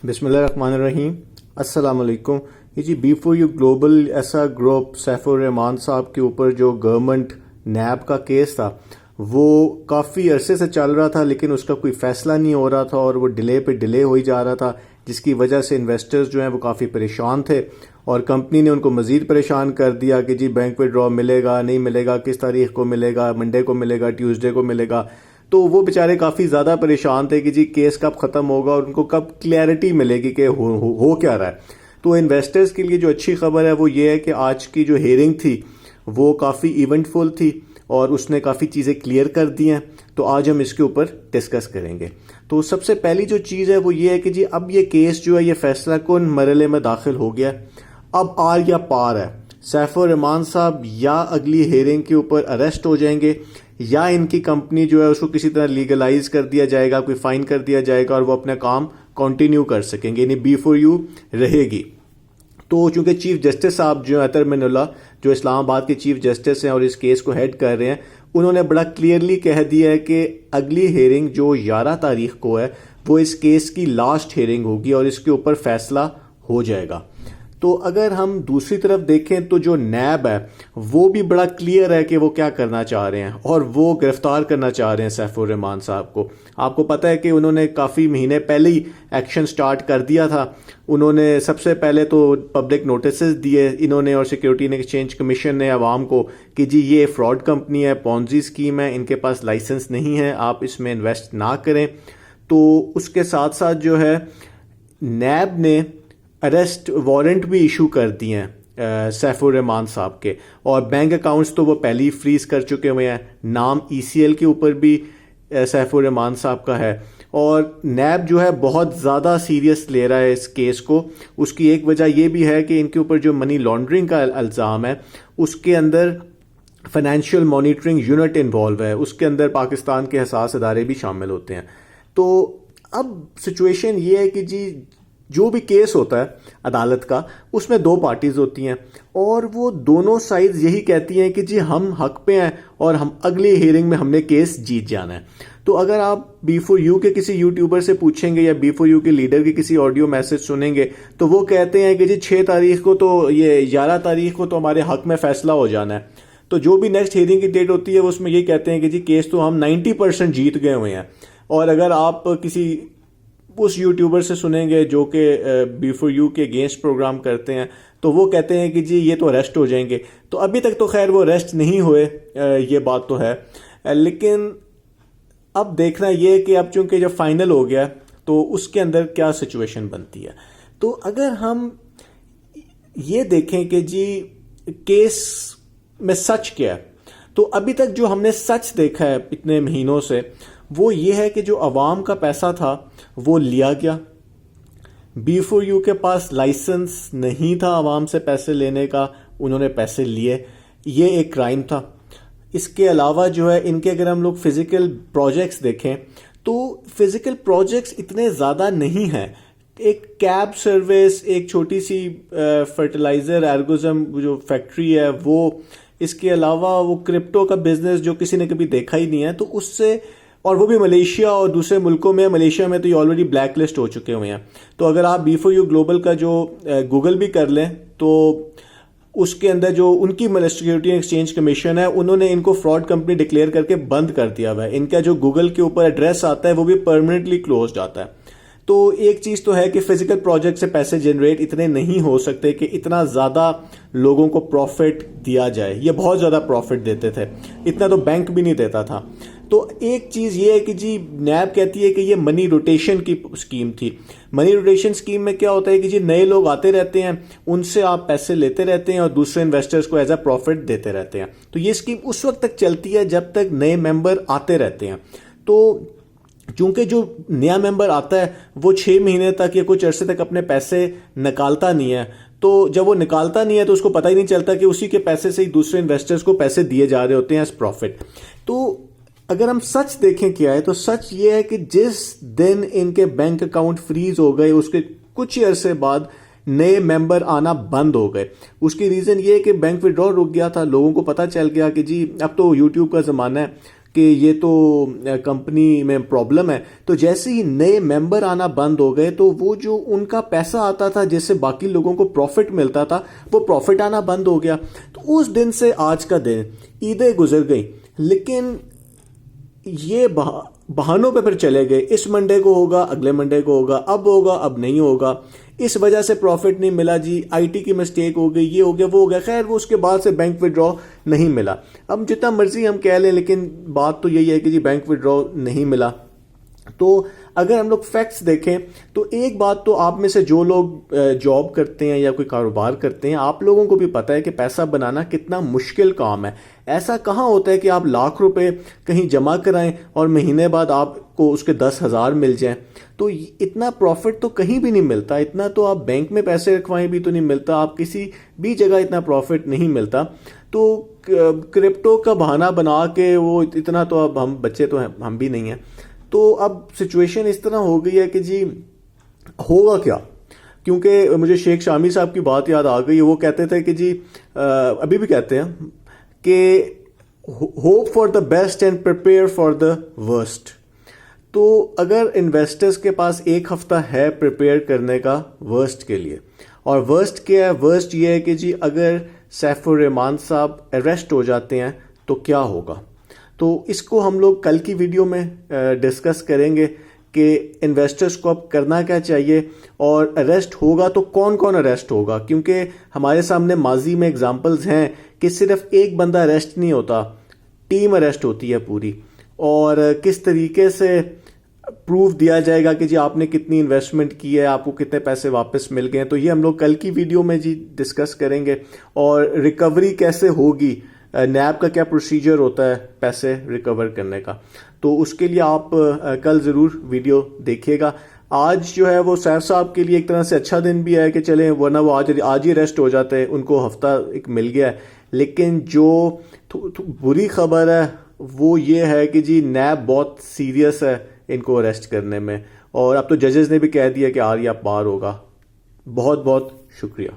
بسم اللہ الرحمن الرحیم. السلام علیکم. یہ جی B4U گلوبل ایسا گروپ سیف الرحمان صاحب کے اوپر جو گورنمنٹ نیب کا کیس تھا وہ کافی عرصے سے چل رہا تھا، لیکن اس کا کوئی فیصلہ نہیں ہو رہا تھا اور وہ ڈیلے پہ ڈیلے ہوئی جا رہا تھا، جس کی وجہ سے انویسٹرز جو ہیں وہ کافی پریشان تھے اور کمپنی نے ان کو مزید پریشان کر دیا کہ جی بینک وڈرا ملے گا نہیں ملے گا، کس تاریخ کو ملے گا، منڈے کو ملے گا، ٹیوزڈے کو ملے گا. تو وہ بیچارے کافی زیادہ پریشان تھے کہ جی کیس کب ختم ہوگا اور ان کو کب کلیئرٹی ملے گی کہ ہو کیا رہا ہے. تو انویسٹرز کے لیے جو اچھی خبر ہے وہ یہ ہے کہ آج کی جو ہیئرنگ تھی وہ کافی ایونٹ فل تھی اور اس نے کافی چیزیں کلیئر کر دی ہیں. تو آج ہم اس کے اوپر ڈسکس کریں گے. تو سب سے پہلی جو چیز ہے وہ یہ ہے کہ جی اب یہ کیس جو ہے یہ فیصلہ کن مرحلے میں داخل ہو گیا. اب آر یا پار ہے. سیف الرحمان صاحب یا اگلی ہیئرنگ کے اوپر اریسٹ ہو جائیں گے یا ان کی کمپنی جو ہے اس کو کسی طرح لیگلائز کر دیا جائے گا، کوئی فائن کر دیا جائے گا اور وہ اپنا کام کنٹینیو کر سکیں گے، یعنی B4U رہے گی. تو چونکہ چیف جسٹس صاحب جو اطہر من اللہ جو اسلام آباد کے چیف جسٹس ہیں اور اس کیس کو ہیڈ کر رہے ہیں، انہوں نے بڑا کلیئرلی کہہ دیا ہے کہ اگلی ہیئرنگ جو 11 تاریخ کو ہے وہ اس کیس کی لاسٹ ہیئرنگ ہوگی اور اس کے اوپر فیصلہ ہو جائے گا. تو اگر ہم دوسری طرف دیکھیں تو جو نیب ہے وہ بھی بڑا کلیئر ہے کہ وہ کیا کرنا چاہ رہے ہیں اور وہ گرفتار کرنا چاہ رہے ہیں سیف الرحمان صاحب کو. آپ کو پتہ ہے کہ انہوں نے کافی مہینے پہلے ہی ایکشن سٹارٹ کر دیا تھا. انہوں نے سب سے پہلے تو پبلک نوٹسز دیے انہوں نے اور سیکیورٹی اینڈ ایکسچینج کمیشن نے عوام کو کہ جی یہ فراڈ کمپنی ہے، پونزی اسکیم ہے، ان کے پاس لائسنس نہیں ہے، آپ اس میں انویسٹ نہ کریں. تو اس کے ساتھ ساتھ جو ہے نیب نے اریسٹ وارنٹ بھی ایشو کر دیے ہیں سیف الرحمان صاحب کے، اور بینک اکاؤنٹس تو وہ پہلے ہی فریز کر چکے ہوئے ہیں. نام ECL کے اوپر بھی سیف الرحمان صاحب کا ہے اور نیب جو ہے بہت زیادہ سیریس لے رہا ہے اس کیس کو. اس کی ایک وجہ یہ بھی ہے کہ ان کے اوپر جو منی لانڈرنگ کا الزام ہے اس کے اندر فائنینشیل مانیٹرنگ یونٹ انوالو ہے، اس کے اندر پاکستان کے حساس ادارے بھی شامل ہوتے ہیں. تو اب سچویشن یہ ہے کہ جی جو بھی کیس ہوتا ہے عدالت کا اس میں دو پارٹیز ہوتی ہیں اور وہ دونوں سائڈز یہی کہتی ہیں کہ جی ہم حق پہ ہیں اور ہم اگلی ہیئرنگ میں ہم نے کیس جیت جانا ہے. تو اگر آپ B4U کے کسی یوٹیوبر سے پوچھیں گے یا B4U کے لیڈر کے کسی آڈیو میسج سنیں گے تو وہ کہتے ہیں کہ جی 6 تاریخ کو تو یہ 11 تاریخ کو تو ہمارے حق میں فیصلہ ہو جانا ہے. تو جو بھی نیکسٹ ہیئرنگ کی ڈیٹ ہوتی ہے اس میں یہ کہتے ہیں کہ جی کیس تو ہم 90% جیت گئے ہوئے ہیں. اور اگر آپ کسی اس یوٹیوبر سے سنیں گے جو کہ B4U کے اگینسٹ پروگرام کرتے ہیں تو وہ کہتے ہیں کہ جی یہ تو اریسٹ ہو جائیں گے. تو ابھی تک تو خیر وہ اریسٹ نہیں ہوئے، یہ بات تو ہے، لیکن اب دیکھنا یہ کہ اب چونکہ جب فائنل ہو گیا تو اس کے اندر کیا سچویشن بنتی ہے. تو اگر ہم یہ دیکھیں کہ جی کیس میں سچ کیا ہے تو ابھی تک جو ہم نے سچ دیکھا ہے اتنے مہینوں سے وہ یہ ہے کہ جو عوام کا پیسہ تھا وہ لیا گیا. B4U کے پاس لائسنس نہیں تھا عوام سے پیسے لینے کا، انہوں نے پیسے لیے، یہ ایک کرائم تھا. اس کے علاوہ جو ہے ان کے اگر ہم لوگ فزیکل پروجیکٹس دیکھیں تو فزیکل پروجیکٹس اتنے زیادہ نہیں ہیں. ایک کیب سروس، ایک چھوٹی سی فرٹیلائزر ایرگوزم جو فیکٹری ہے وہ، اس کے علاوہ وہ کرپٹو کا بزنس جو کسی نے کبھی دیکھا ہی نہیں ہے. تو اس سے، اور وہ بھی ملیشیا اور دوسرے ملکوں میں، ملیشیا میں تو یہ آلریڈی بلیک لسٹ ہو چکے ہوئے ہیں. تو اگر آپ B4U گلوبل کا جو گوگل بھی کر لیں تو اس کے اندر جو ان کی سیکیورٹی اینڈ ایکسچینج کمیشن ہے انہوں نے ان کو فراڈ کمپنی ڈکلیئر کر کے بند کر دیا ہوا ہے. ان کا جو گوگل کے اوپر ایڈریس آتا ہے وہ بھی پرماننٹلی کلوزڈ آتا ہے. تو ایک چیز تو ہے کہ فزیکل پروجیکٹ سے پیسے جنریٹ اتنے نہیں ہو سکتے کہ اتنا زیادہ لوگوں کو پروفٹ دیا جائے. یہ بہت زیادہ پروفٹ دیتے تھے، اتنا تو بینک بھی نہیں دیتا تھا. تو ایک چیز یہ ہے کہ جی نیب کہتی ہے کہ یہ منی روٹیشن کی اسکیم تھی. منی روٹیشن اسکیم میں کیا ہوتا ہے کہ جی نئے لوگ آتے رہتے ہیں، ان سے آپ پیسے لیتے رہتے ہیں اور دوسرے انویسٹرز کو ایز اے پروفٹ دیتے رہتے ہیں. تو یہ اسکیم اس وقت تک چلتی ہے جب تک نئے ممبر آتے رہتے ہیں. تو چونکہ جو نیا ممبر آتا ہے وہ 6 مہینے تک یا کچھ عرصے تک اپنے پیسے نکالتا نہیں ہے، تو جب وہ نکالتا نہیں ہے تو اس کو پتہ ہی نہیں چلتا کہ اسی کے پیسے سے ہی دوسرے انویسٹرز کو پیسے دیے جا رہے ہوتے ہیں ایز پروفٹ. تو اگر ہم سچ دیکھیں کیا ہے تو سچ یہ ہے کہ جس دن ان کے بینک اکاؤنٹ فریز ہو گئے اس کے کچھ ہی عرصے بعد نئے ممبر آنا بند ہو گئے. اس کی ریزن یہ ہے کہ بینک وڈرا رک گیا تھا، لوگوں کو پتہ چل گیا کہ جی اب تو یوٹیوب کا زمانہ ہے، کہ یہ تو کمپنی میں پرابلم ہے. تو جیسے ہی نئے ممبر آنا بند ہو گئے تو وہ جو ان کا پیسہ آتا تھا جس سے باقی لوگوں کو پروفٹ ملتا تھا وہ پروفٹ آنا بند ہو گیا. تو اس دن سے آج کا دن عیدیں گزر گئی لیکن یہ بہانوں پہ پھر چلے گئے. اس منڈے کو ہوگا, اگلے منڈے کو ہوگا, اب نہیں ہوگا, اس وجہ سے پروفٹ نہیں ملا جی, آئی ٹی کی مسٹیک ہو گئی, یہ ہو گیا, وہ ہو گیا. خیر وہ اس کے بعد سے بینک وڈرا نہیں ملا. اب جتنا مرضی ہم کہہ لیں لیکن بات تو یہی ہے کہ جی بینک وڈرا نہیں ملا. تو اگر ہم لوگ فیکٹس دیکھیں تو ایک بات تو آپ میں سے جو لوگ جاب کرتے ہیں یا کوئی کاروبار کرتے ہیں آپ لوگوں کو بھی پتہ ہے کہ پیسہ بنانا کتنا مشکل کام ہے. ایسا کہاں ہوتا ہے کہ آپ لاکھ روپے کہیں جمع کرائیں اور مہینے بعد آپ کو اس کے 10,000 مل جائیں. تو اتنا پروفٹ تو کہیں بھی نہیں ملتا, اتنا تو آپ بینک میں پیسے رکھوائیں بھی تو نہیں ملتا, آپ کسی بھی جگہ اتنا پروفٹ نہیں ملتا. تو کرپٹو کا بہانہ بنا کے وہ اتنا تو اب ہم بچے تو ہیں, ہم بھی نہیں ہیں. تو اب سچویشن اس طرح ہو گئی ہے کہ جی ہوگا کیا, کیونکہ مجھے شیخ شامی صاحب کی بات یاد آ گئی. وہ کہتے تھے کہ جی ابھی بھی کہتے ہیں کہ hope for the best and prepare for the worst. تو اگر انویسٹرز کے پاس ایک ہفتہ ہے پریپیئر کرنے کا ورسٹ کے لیے, اور ورسٹ کیا ہے, ورسٹ یہ ہے کہ جی اگر سیف الرحمان صاحب اریسٹ ہو جاتے ہیں تو کیا ہوگا. تو اس کو ہم لوگ کل کی ویڈیو میں ڈسکس کریں گے کہ انویسٹرز کو اب کرنا کیا چاہیے, اور اریسٹ ہوگا تو کون کون اریسٹ ہوگا. کیونکہ ہمارے سامنے ماضی میں اگزامپلز ہیں کہ صرف ایک بندہ اریسٹ نہیں ہوتا, ٹیم اریسٹ ہوتی ہے پوری. اور کس طریقے سے پروف دیا جائے گا کہ جی آپ نے کتنی انویسٹمنٹ کی ہے, آپ کو کتنے پیسے واپس مل گئے. تو یہ ہم لوگ کل کی ویڈیو میں جی ڈسکس کریں گے. اور ریکوری کیسے ہوگی, نیب کا کیا پروسیجر ہوتا ہے پیسے ریکور کرنے کا. تو اس کے لیے آپ کل ضرور ویڈیو دیکھیے گا. آج جو ہے وہ سیف صاحب کے لیے ایک طرح سے اچھا دن بھی ہے کہ چلیں, ورنہ وہ آج ہی ریسٹ ہو جاتے ہیں, ان کو ہفتہ ایک مل گیا ہے. لیکن جو بری خبر ہے وہ یہ ہے کہ جی نیب بہت سیریس ہے ان کو اریسٹ کرنے میں, اور اب تو ججز نے بھی کہہ دیا کہ آریہ پار ہوگا. بہت بہت شکریہ.